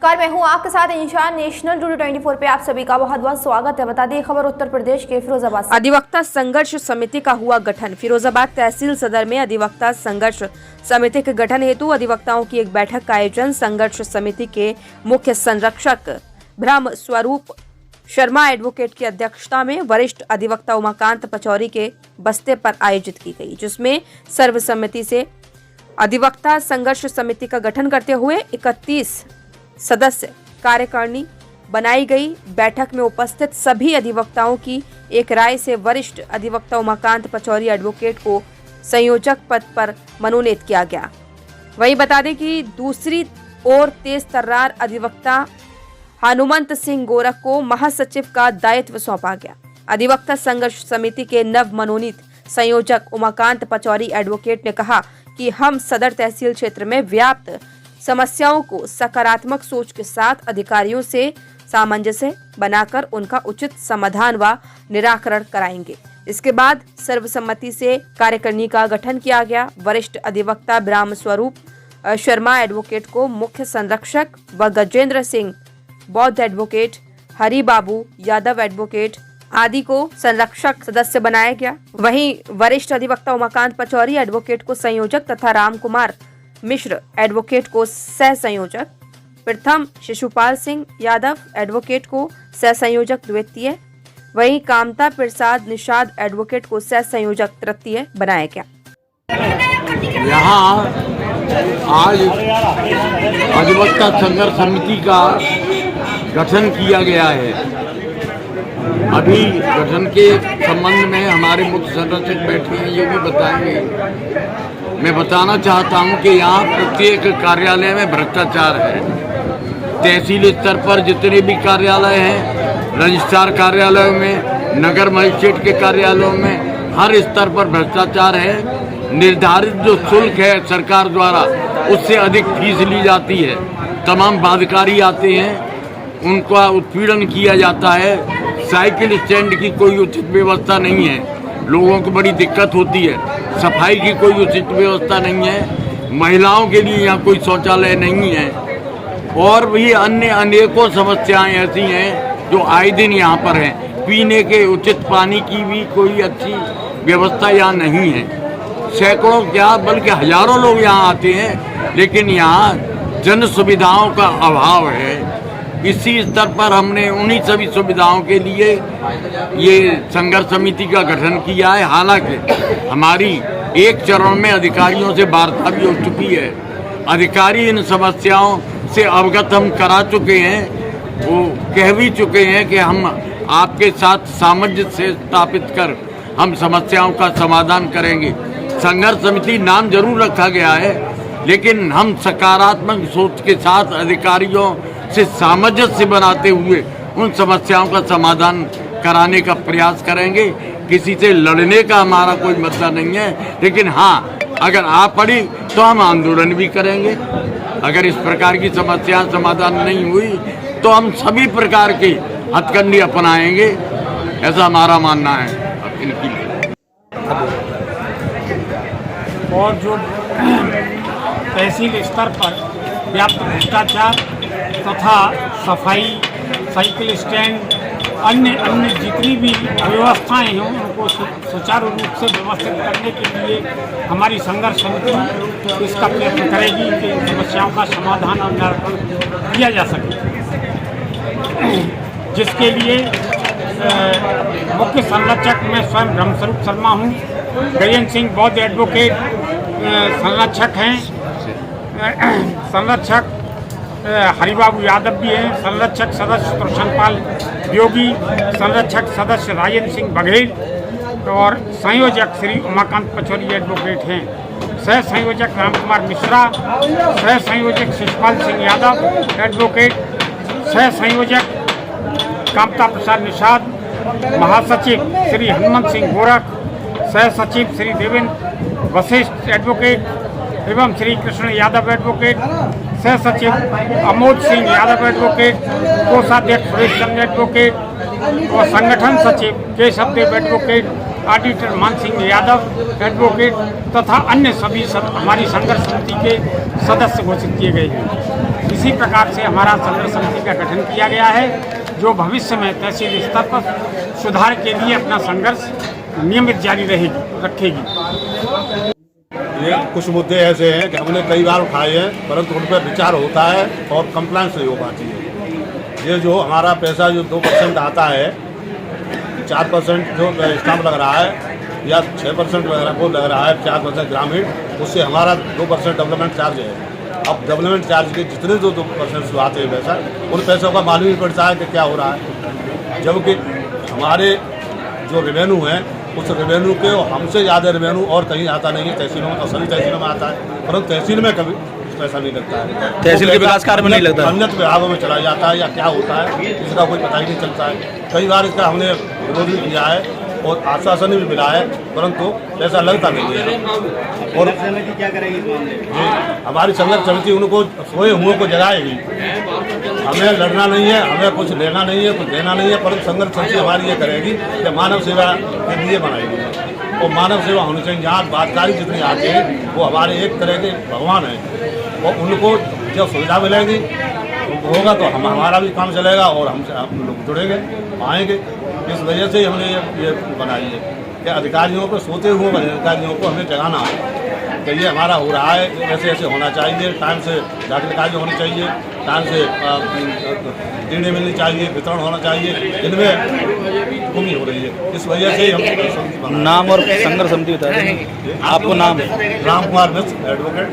नमस्कार, मैं हूं आपके साथ इंशान। नेशनल टुडे 24 पे आप सभी का बहुत बहुत स्वागत है। बता दें खबर उत्तर प्रदेश के फिरोजाबाद से। अधिवक्ता संघर्ष समिति का हुआ गठन। फिरोजाबाद तहसील सदर में अधिवक्ता संघर्ष समिति के गठन हेतु अधिवक्ताओं की एक बैठक का आयोजन संघर्ष समिति के मुख्य संरक्षक ब्रह्म स्वरूप शर्मा एडवोकेट की अध्यक्षता में वरिष्ठ अधिवक्ता उमाकांत पचौरी के बस्ते पर आयोजित की गई, जिसमें सर्वसम्मति से अधिवक्ता संघर्ष समिति का गठन करते हुए 31 सदस्य कार्यकारिणी बनाई गई। बैठक में उपस्थित सभी अधिवक्ताओं की एक राय से वरिष्ठ अधिवक्ता उमाकांत पचौरी एडवोकेट को संयोजक पद पर मनोनीत किया गया। वहीं बता दें कि दूसरी ओर तेज तर्रार अधिवक्ता हनुमंत सिंह गोरख को महासचिव का दायित्व सौंपा गया। अधिवक्ता संघर्ष समिति के नव मनोनीत संयोजक उमाकांत पचौरी एडवोकेट ने कहा कि हम सदर तहसील क्षेत्र में व्याप्त समस्याओं को सकारात्मक सोच के साथ अधिकारियों से सामंजस्य बनाकर उनका उचित समाधान व निराकरण कराएंगे। इसके बाद सर्वसम्मति से कार्यकारिणी का गठन किया गया। वरिष्ठ अधिवक्ता ब्रह्म स्वरूप शर्मा एडवोकेट को मुख्य संरक्षक व गजेंद्र सिंह बौद्ध एडवोकेट, हरि बाबू यादव एडवोकेट आदि को संरक्षक सदस्य बनाया गया। वहीं वरिष्ठ अधिवक्ता उमाकांत पचौरी एडवोकेट को संयोजक तथा राम कुमार मिश्र एडवोकेट को सह संयोजक, प्रथम शिशुपाल सिंह यादव एडवोकेट को सह संयोजक द्वितीय, वहीं कामता प्रसाद निषाद एडवोकेट को सह संयोजक तृतीय बनाया गया। यहाँ आज अधिवक्ता संघर्ष समिति का गठन किया गया है। अभी गठन के संबंध में हमारे मुख्य संरक्षक बैठे हैं, ये भी बताएंगे। मैं बताना चाहता हूं कि यहाँ प्रत्येक कार्यालय में भ्रष्टाचार है। तहसील स्तर पर जितने भी कार्यालय हैं, रजिस्ट्रार कार्यालयों में, नगर मजिस्ट्रेट के कार्यालयों में, हर स्तर पर भ्रष्टाचार है। निर्धारित जो शुल्क है सरकार द्वारा, उससे अधिक फीस ली जाती है। तमाम बाध्यकारी आते हैं, उनका उत्पीड़न किया जाता है। साइकिल स्टैंड की कोई उचित व्यवस्था नहीं है, लोगों को बड़ी दिक्कत होती है। सफाई की कोई उचित व्यवस्था नहीं है। महिलाओं के लिए यहाँ कोई शौचालय नहीं है, और भी अन्य अनेकों समस्याएं ऐसी हैं जो आए दिन यहाँ पर हैं। पीने के उचित पानी की भी कोई अच्छी व्यवस्था यहाँ नहीं है। सैकड़ों क्या बल्कि हजारों लोग यहाँ आते हैं, लेकिन यहाँ जन सुविधाओं का अभाव है। इसी स्तर पर हमने उन्हीं सभी सुविधाओं के लिए ये संघर्ष समिति का गठन किया है। हालांकि हमारी एक चरण में अधिकारियों से वार्ता भी हो चुकी है। अधिकारी इन समस्याओं से अवगत हम करा चुके हैं। वो कह भी चुके हैं कि हम आपके साथ सामंजस्य स्थापित कर हम समस्याओं का समाधान करेंगे। संघर्ष समिति नाम जरूर रखा गया है, लेकिन हम सकारात्मक सोच के साथ अधिकारियों से सामंजस्य बनाते हुए उन समस्याओं का समाधान कराने का प्रयास करेंगे। किसी से लड़ने का हमारा कोई मतलब नहीं है, लेकिन हाँ, अगर आ पड़ी तो हम आंदोलन भी करेंगे। अगर इस प्रकार की समस्या समाधान नहीं हुई तो हम सभी प्रकार के हथकंडे अपनाएंगे, ऐसा हमारा मानना है इनकी। और जो तहसील स्तर पर व्याप्त भ्रष्टाचार तथा सफाई, साइकिल स्टैंड, अन्य जितनी भी व्यवस्थाएं हैं उनको सुचारू रूप से व्यवस्थित करने के लिए हमारी संघर्ष समिति इसका प्रयत्न करेगी कि इन समस्याओं का समाधान और निराकरण किया जा सके, जिसके लिए मुख्य संरक्षक मैं स्वयं ब्रह्मस्वरूप शर्मा हूँ। गजेंद्र सिंह बौद्ध एडवोकेट संरक्षक हैं। संरक्षक हरिबाबू यादव भी हैं। संरक्षक सदस्य प्रसन्नपाल योगी, संरक्षक सदस्य राजेंद्र सिंह बघेल और संयोजक श्री उमाकांत पचौरी एडवोकेट हैं। सह संयोजक राम कुमार मिश्रा, सह संयोजक शिशुपाल सिंह यादव एडवोकेट, सह संयोजक कामता प्रसाद निषाद, महासचिव श्री हनुमंत सिंह गोरख, सह सचिव श्री देवेंद्र वशिष्ठ एडवोकेट एवं श्री कृष्ण यादव एडवोकेट, सह सचिव अमोद सिंह यादव एडवोकेट, कोषाध्यक्ष सुरेश चंद्र एडवोकेट और संगठन सचिव केशव देव एडवोकेट, ऑडिटर मान सिंह यादव एडवोकेट तथा अन्य सभी हमारी संघर्ष समिति के सदस्य घोषित किए गए हैं। इसी प्रकार से हमारा संघर्ष समिति का गठन किया गया है, जो भविष्य में तहसील स्तर पर सुधार के लिए अपना संघर्ष नियमित जारी रखेगी। ये कुछ मुद्दे ऐसे हैं कि हमने कई बार उठाए हैं, परंतु उन पर विचार होता है और कंप्लाइंस नहीं हो पाती है। ये जो हमारा पैसा जो 2% आता है, 4% जो स्टाम्प लग रहा है या 6% वो लग रहा है, 4% ग्रामीण, उससे हमारा 2% डेवलपमेंट चार्ज है। अब डेवलपमेंट चार्ज के जितने जो 2% जो आते हैं पैसा, उन पैसों का मालूम ही पड़ता है कि क्या हो रहा है, जबकि हमारे जो रेवेन्यू है उस रेवेन्यू के हमसे ज़्यादा रेवेन्यू और कहीं आता नहीं है तहसीलों में, और सभी तहसीलों में आता है, परंतु तहसील में कभी पैसा नहीं लगता है। तहसील के विकास कार्य में नहीं लगता, अन्य विभागों में चला जाता है या क्या होता है इसका कोई पता ही नहीं चलता है। कई बार इसका हमने विरोध भी किया है और आश्वासन भी मिला है, परंतु पैसा लगता नहीं है। और क्या करेगी हमारी संघर्ष समिति उनको सोए हुए को जगाएगी। हमें लड़ना नहीं है, हमें कुछ लेना नहीं है, कुछ देना नहीं है, परंतु संघर्ष समिति हमारी ये करेगी कि मानव सेवा के लिए बनाएगी। और मानव सेवा होनी चाहिए। यहाँ बातकारी जितनी आते हैं वो हमारे एक तरह के भगवान हैं, और उनको जब सुविधा मिलेगी होगा तो हमारा भी काम चलेगा और हम लोग जुड़ेंगे, आएंगे। इस वजह से हमने ये बनाई है कि अधिकारियों को, सोते हुए अधिकारियों को हमें जगाना है कि ये हमारा हो रहा है, ऐसे ऐसे होना चाहिए, टाइम से दाखिल कार्य होनी चाहिए, टाइम से ऋण मिलनी चाहिए, वितरण होना चाहिए, इनमें कमी हो रही है। इस वजह से हम नाम और संघर्ष समिति बता दें आपको। नाम राम कुमार मिश्र, एडवोकेट।